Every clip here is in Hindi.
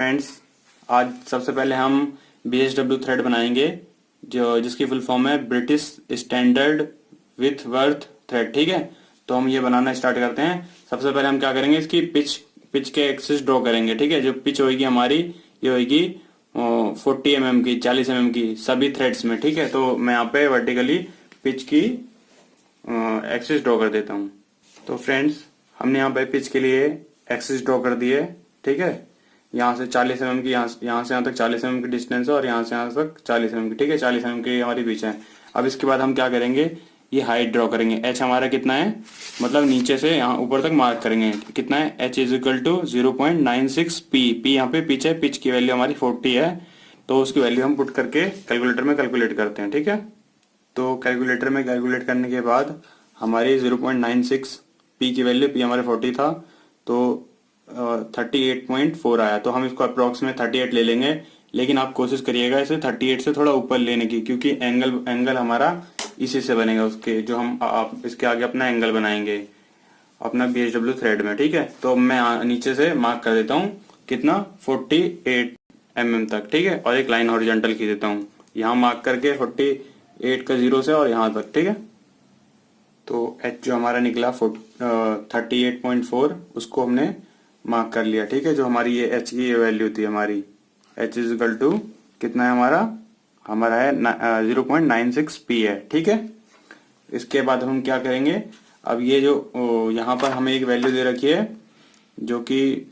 फ्रेंड्स, आज सबसे पहले हम BSW थ्रेड बनाएंगे जो जिसकी फुल फॉर्म है British standard with worth thread. ठीक है, तो हम ये बनाना स्टार्ट करते हैं। सबसे पहले हम क्या करेंगे, इसकी पिच के एक्सिस ड्रॉ करेंगे। ठीक है, जो पिच होगी हमारी ये होगी 40 mm की, 40 mm की सभी थ्रेड्स में। ठीक है, तो मैं यहाँ पे वर्टिकली पिच की एक्सिस ड्रॉ कर देता हूँ। तो फ्रेंड्स, हमने यहाँ पे पिच के लिए एक्सिस ड्रॉ कर दी है। ठीक है, यहाँ से 40 mm की, यहाँ से यहाँ तक 40 mm की डिस्टेंस है और यहाँ से यहाँ तक 40 mm की। ठीक है, 40 mm की हमारी पिच है। अब इसके बाद हम क्या करेंगे, ये हाइट ड्रॉ करेंगे। एच हमारा कितना है, मतलब नीचे से यहाँ ऊपर तक मार्क करेंगे। कितना है, H is equal to 0.96 P. P यहाँ पे पिच है, पिच की वैल्यू हमारी 40 है, तो उसकी वैल्यू हम पुट करके कैलकुलेटर में कैलकुलेट करते हैं। ठीक है, तो कैलकुलेटर में कैलकुलेट करने के बाद हमारी 0.96 पी की वैल्यू, पी हमारे 40 था, तो 38.4 आया। तो हम इसको अप्रोक्स में 38 ले लेंगे, लेकिन आप कोशिश करिएगा इसे 38 से थोड़ा ऊपर लेने की, क्योंकि एंगल हमारा इसी से बनेगा, उसके जो हम आप इसके आगे अपना एंगल बनाएंगे अपना BSW थ्रेड में। ठीक है, तो मैं नीचे से मार्क कर देता हूँ कितना, 48 mm तक। ठीक है, और एक लाइन हॉरिजॉन्टल खींच देता हूँ यहाँ मार्क करके 48 का 0 से और यहाँ तक। ठीक है, तो एच जो हमारा निकला 38.4, उसको हमने मार्क कर लिया। ठीक है, जो हमारी ये एच की वैल्यू थी, हमारी एच इज इक्वल टू कितना है, हमारा है 0.96 पी है। ठीक है, इसके बाद हम क्या करेंगे, अब ये जो यहाँ पर हमें एक वैल्यू दे रखी है, जो कि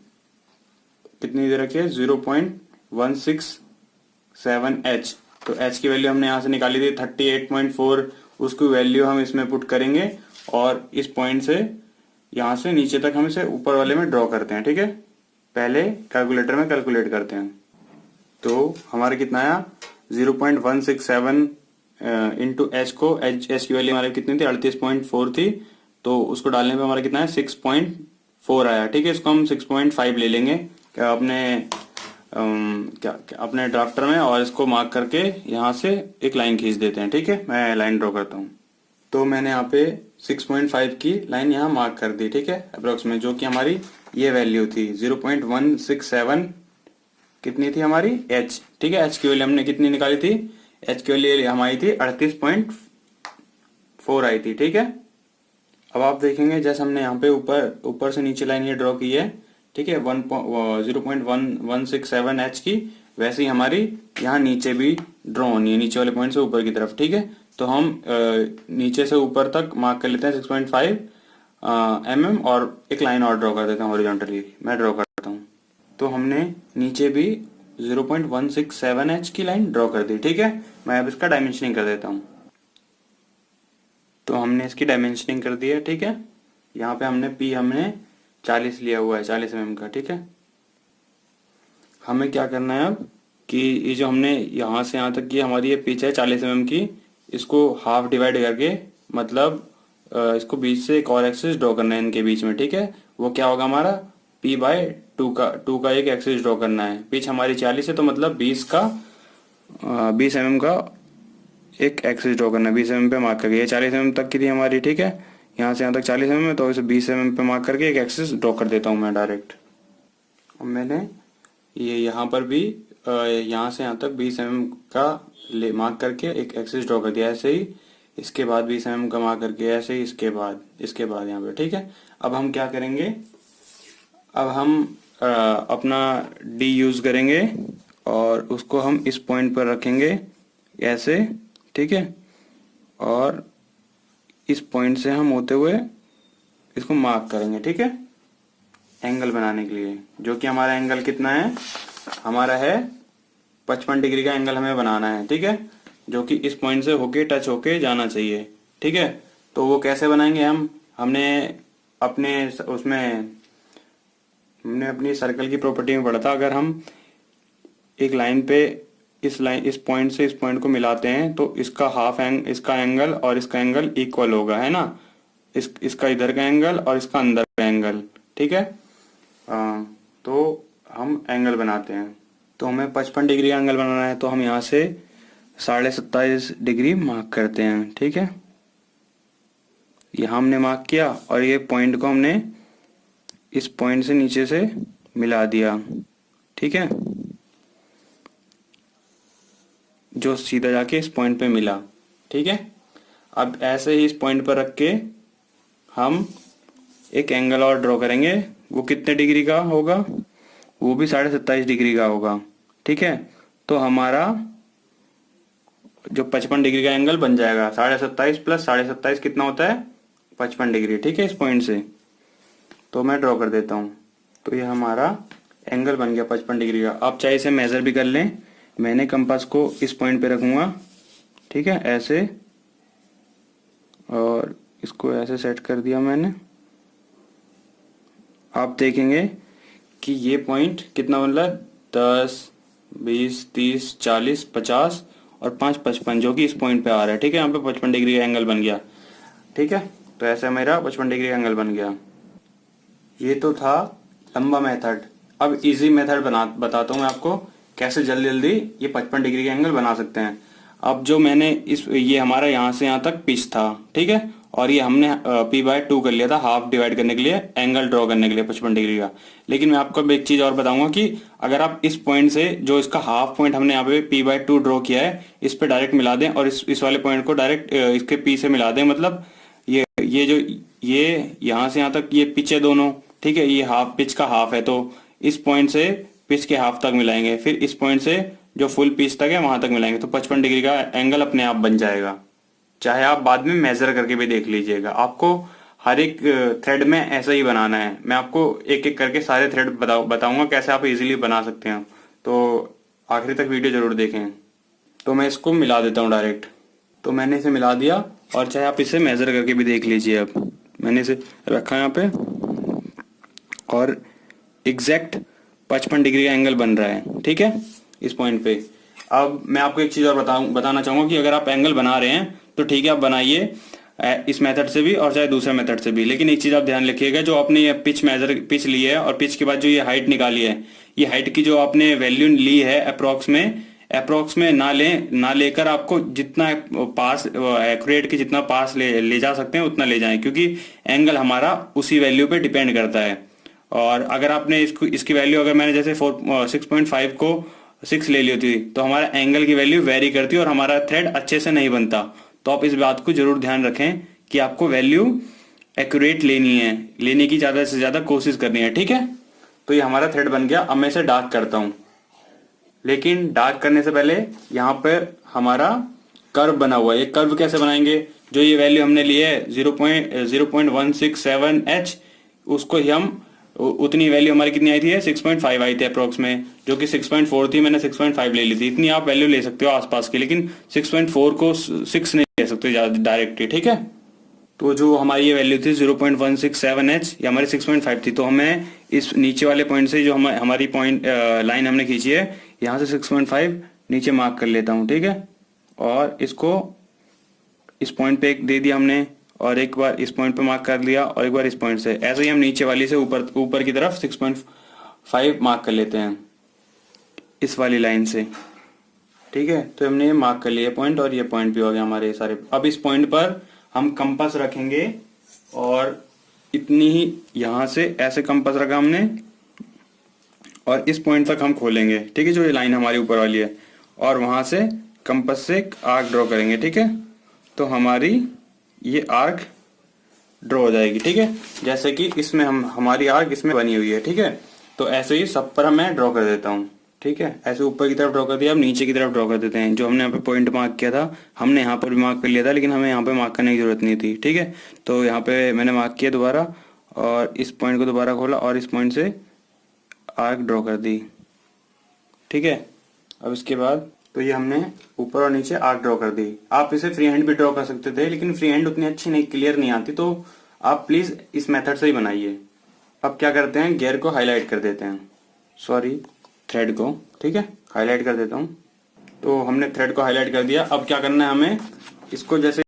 कितनी दे रखी है, 0.167 एच। तो एच की वैल्यू हमने यहाँ से निकाली थी 38.4, उसकी वैल्यू हम इसमें पुट करेंगे और इस पॉइंट से यहाँ से नीचे तक हम इसे ऊपर वाले में ड्रॉ करते हैं। ठीक है, पहले कैलकुलेटर में कैलकुलेट करते हैं। तो हमारा कितना आया, 0.167 इंटू एच को, एच की वैल्यू हमारी कितनी थी, 38.4 थी, तो उसको डालने पे हमारा कितना है, 6.4 आया। ठीक है, इसको हम 6.5 ले लेंगे क्या अपने ड्राफ्टर में, और इसको मार्क करके यहाँ से एक लाइन खींच देते हैं। ठीक है, मैं लाइन ड्रॉ करता हूँ। तो मैंने यहाँ पे 6.5 की लाइन यहाँ मार्क कर दी। ठीक है, अप्रोक्स में, जो कि हमारी ये वैल्यू थी 0.167 कितनी थी हमारी, एच। ठीक है, एच की वैल्यू हमने कितनी निकाली थी, एच की वैल्यू हमारी थी 38.4 आई थी। ठीक है, अब आप देखेंगे जैसे हमने यहाँ पे ऊपर से नीचे लाइन ये ड्रॉ की है, ठीक है, 0.167 एच की, वैसे ही हमारी यहाँ नीचे भी ड्रॉ होनी है, नीचे वाले पॉइंट से ऊपर की तरफ। ठीक है, तो हम नीचे से ऊपर तक मार्क कर लेते हैं 6.5 mm, और एक लाइन और ड्रॉ कर देते हैं हॉरिजॉन्टली। मैं ड्रॉ करता हूँ। तो हमने नीचे भी 0.167 एच की लाइन ड्रॉ कर दी। ठीक है, मैं अब इसका डायमेंशनिंग कर देता हूँ। तो हमने इसकी डायमेंशनिंग कर दी है। ठीक है, यहाँ पे हमने 40 लिया हुआ है, 40 mm का। ठीक है, हमें क्या करना है अब कि ये जो हमने यहाँ से यहाँ तक की हमारी ये पिच है 40 mm की, इसको हाफ डिवाइड करके, मतलब इसको बीच से एक और एक्सिस ड्रॉ करना है इनके बीच में। ठीक है, वो क्या होगा हमारा, p/2 का एक एक्सिस ड्रॉ करना है। पिच हमारी 40 है, तो मतलब 20 mm का एक एक्सिस ड्रॉ करना है। 20 mm पे मार्क करके, ये 40 mm तक की थी हमारी। ठीक है, यहाँ से यहाँ तक 40 mm है, तो इसे 20 mm पे मार्क करके एक एक्सिस ड्रॉ कर देता हूँ मैं डायरेक्ट। अब मैंने ये यहाँ पर भी यहाँ से यहाँ तक 20 mm का मार्क करके एक एक्सिस ड्रॉ कर दिया, ऐसे ही इसके बाद 20 mm का मार्क करके, ऐसे ही इसके बाद यहाँ पे। ठीक है, अब हम क्या करेंगे, अब हम अपना डी यूज करेंगे और उसको हम इस पॉइंट पर रखेंगे ऐसे। ठीक है, और इस पॉइंट से हम होते हुए इसको मार्क करेंगे। ठीक है, एंगल बनाने के लिए, जो कि हमारा एंगल कितना है, हमारा है 55 डिग्री का एंगल हमें बनाना है। ठीक है, जो कि इस पॉइंट से होके टच होके जाना चाहिए। ठीक है, तो वो कैसे बनाएंगे हमने अपनी सर्कल की प्रॉपर्टी में पढ़ा था। अगर हम एक लाइन पे इस पॉइंट से इस पॉइंट को मिलाते हैं, तो इसका एंगल और इसका एंगल इक्वल होगा, है ना, इसका इधर का एंगल और इसका अंदर का एंगल। ठीक है, तो हम एंगल बनाते हैं। तो हमें 55 डिग्री का एंगल बनाना है, तो हम यहाँ से 27.5 डिग्री मार्क करते हैं। ठीक है, यहाँ हमने मार्क किया और ये पॉइंट को हमने इस पॉइंट से नीचे से मिला दिया। ठीक है, जो सीधा जाके इस पॉइंट पे मिला। ठीक है, अब ऐसे ही इस पॉइंट पर रख के हम एक एंगल और ड्रॉ करेंगे। वो कितने डिग्री का होगा? वो भी 27.5 डिग्री का होगा। ठीक है, तो हमारा जो 55 डिग्री का एंगल बन जाएगा। 27.5 प्लस 27.5 कितना होता है? 55 डिग्री। ठीक है, इस पॉइंट से तो मैं ड्रॉ कर देता हूँ। तो ये हमारा एंगल बन गया 55 डिग्री का। आप चाहे इसे मेजर भी कर लें। मैंने कंपास को इस पॉइंट पे रखूंगा। ठीक है, ऐसे, और इसको ऐसे सेट कर दिया मैंने। आप देखेंगे कि ये पॉइंट कितना बन रहा है? 10, 20, 30, 40, 50 और 5, 55, जो कि इस पॉइंट पे आ रहा है। ठीक है, यहाँ पे 55 डिग्री का एंगल बन गया। ठीक है, तो ऐसा मेरा 55 डिग्री का एंगल बन गया। ये तो था लंबा मेथड। अब इजी मेथड बताता हूँ मैं आपको कैसे जल्दी जल्दी ये 55 डिग्री का एंगल बना सकते हैं। अब जो मैंने ये हमारा यहाँ से यहाँ तक पिच था। ठीक है, और ये हमने p/2 कर लिया था हाफ डिवाइड करने के लिए, एंगल ड्रॉ करने के लिए 55 डिग्री का। लेकिन मैं आपको एक चीज और बताऊंगा कि अगर आप इस पॉइंट से जो इसका हाफ पॉइंट हमने यहाँ पे p/2 ड्रॉ किया है, इस पे डायरेक्ट मिला दें और इस वाले पॉइंट को डायरेक्ट इसके p से मिला दें, मतलब ये जो ये यहाँ से यहाँ तक ये पिच है दोनों। ठीक है, ये हाफ पिच का हाफ है, तो इस पॉइंट से पिच के हाफ तक मिलाएंगे, फिर इस पॉइंट से जो फुल पिच तक है वहां तक मिलाएंगे, तो 55 डिग्री का एंगल अपने आप बन जाएगा। चाहे आप बाद में मेजर करके भी देख लीजिएगा। आपको हर एक थ्रेड में ऐसा ही बनाना है। मैं आपको एक एक करके सारे थ्रेड बताऊंगा कैसे आप इजीली बना सकते हैं, तो आखिरी तक वीडियो जरूर देखें। तो मैं इसको मिला देता हूँ डायरेक्ट। तो मैंने इसे मिला दिया, और चाहे आप इसे मेजर करके भी देख लीजिए। अब मैंने इसे रखा यहाँ पे और एग्जैक्ट 55 डिग्री का एंगल बन रहा है। ठीक है, इस पॉइंट पे। अब मैं आपको एक चीज और बताना चाहूंगा कि अगर आप एंगल बना रहे हैं तो ठीक है, आप बनाइए इस मेथड से भी और चाहे दूसरे मेथड से भी। लेकिन एक चीज आप ध्यान रखिएगा, जो आपने ये पिच ली है और पिच के बाद जो ये हाइट निकाली है, ये हाइट की जो आपने वैल्यू ली है अप्रोक्स में ना लेकर आपको जितना पास एक्यूरेट की जितना पास ले जा सकते हैं उतना ले जाएं, क्योंकि एंगल हमारा उसी वैल्यू पे डिपेंड करता है। और अगर आपने इसकी वैल्यू, अगर मैंने जैसे 6.5 को 6 ले ली होती तो हमारा एंगल की वैल्यू वेरी करती और हमारा थ्रेड अच्छे से नहीं बनता। तो आप इस बात को जरूर ध्यान रखें कि आपको वैल्यू एक्यूरेट लेने की ज्यादा से ज्यादा कोशिश करनी है। ठीक है, तो ये हमारा थ्रेड बन गया। अब मैं इसे डार्क करता हूं, लेकिन डार्क करने से पहले यहाँ पर हमारा कर्व बना हुआ है। ये कर्व कैसे बनाएंगे? जो ये वैल्यू हमने ली है 0.0167H, उसको ही हम उतनी वैल्यू हमारी कितनी आई थी? 6.5 आई थी अप्रोक्स में, जो कि 6.4 थी। मैंने 6.5 ले ली थी। इतनी आप वैल्यू ले सकते हो आसपास की, लेकिन 6.4 को 6 नहीं ले सकते डायरेक्टली। ठीक है, तो जो हमारी ये वैल्यू थी 0.167H, ये हमारी 6.5 थी। तो हमें इस नीचे वाले पॉइंट से जो हमारी पॉइंट लाइन हमने खींची है, यहाँ से 6.5 नीचे मार्क कर लेता हूँ। ठीक है, और इसको इस पॉइंट पे एक दे दिया हमने, और एक बार इस पॉइंट पे मार्क कर लिया, और एक बार इस पॉइंट से। ऐसे ही हम नीचे वाली से ऊपर की तरफ 6.5 मार्क कर लेते हैं इस वाली लाइन से। ठीक है, तो हमने ये मार्क कर लिया पॉइंट, और ये पॉइंट भी हो गया हमारे सारे। अब इस पॉइंट पर हम कंपास रखेंगे, और इतनी ही यहां से ऐसे कंपास रखा हमने, और इस पॉइंट तक हम खोलेंगे। ठीक है, जो ये लाइन हमारी ऊपर वाली है, और वहां से कंपास से एक आर्क ड्रॉ करेंगे। ठीक है, तो हमारी ये आर्क ड्रॉ हो जाएगी। ठीक है, जैसे कि इसमें हमारी आर्क इसमें बनी हुई है। ठीक है, तो ऐसे ही सब पर मैं ड्रॉ कर देता हूँ। ठीक है, ऐसे ऊपर की तरफ ड्रॉ कर दिया। अब नीचे की तरफ ड्रॉ कर देते हैं। जो हमने यहाँ पे पॉइंट मार्क किया था, हमने यहाँ पर भी मार्क कर लिया था, लेकिन हमें यहाँ पे मार्क करने की जरूरत नहीं थी। ठीक है, तो यहाँ पे मैंने मार्क किया दोबारा, और इस पॉइंट को दोबारा खोला, और इस पॉइंट से आर्क ड्रॉ कर दी। ठीक है, अब इसके बाद तो ये हमने ऊपर और नीचे आर्क ड्रॉ कर दी। आप इसे फ्री हैंड भी ड्रॉ कर सकते थे, लेकिन फ्री हैंड उतनी अच्छी नहीं, क्लियर नहीं आती, तो आप प्लीज इस मेथड से ही बनाइए। अब क्या करते हैं, गियर को हाईलाइट कर देते हैं, सॉरी थ्रेड को। ठीक है, हाईलाइट कर देता हूँ। तो हमने थ्रेड को हाईलाइट कर दिया। अब क्या करना है हमें, इसको जैसे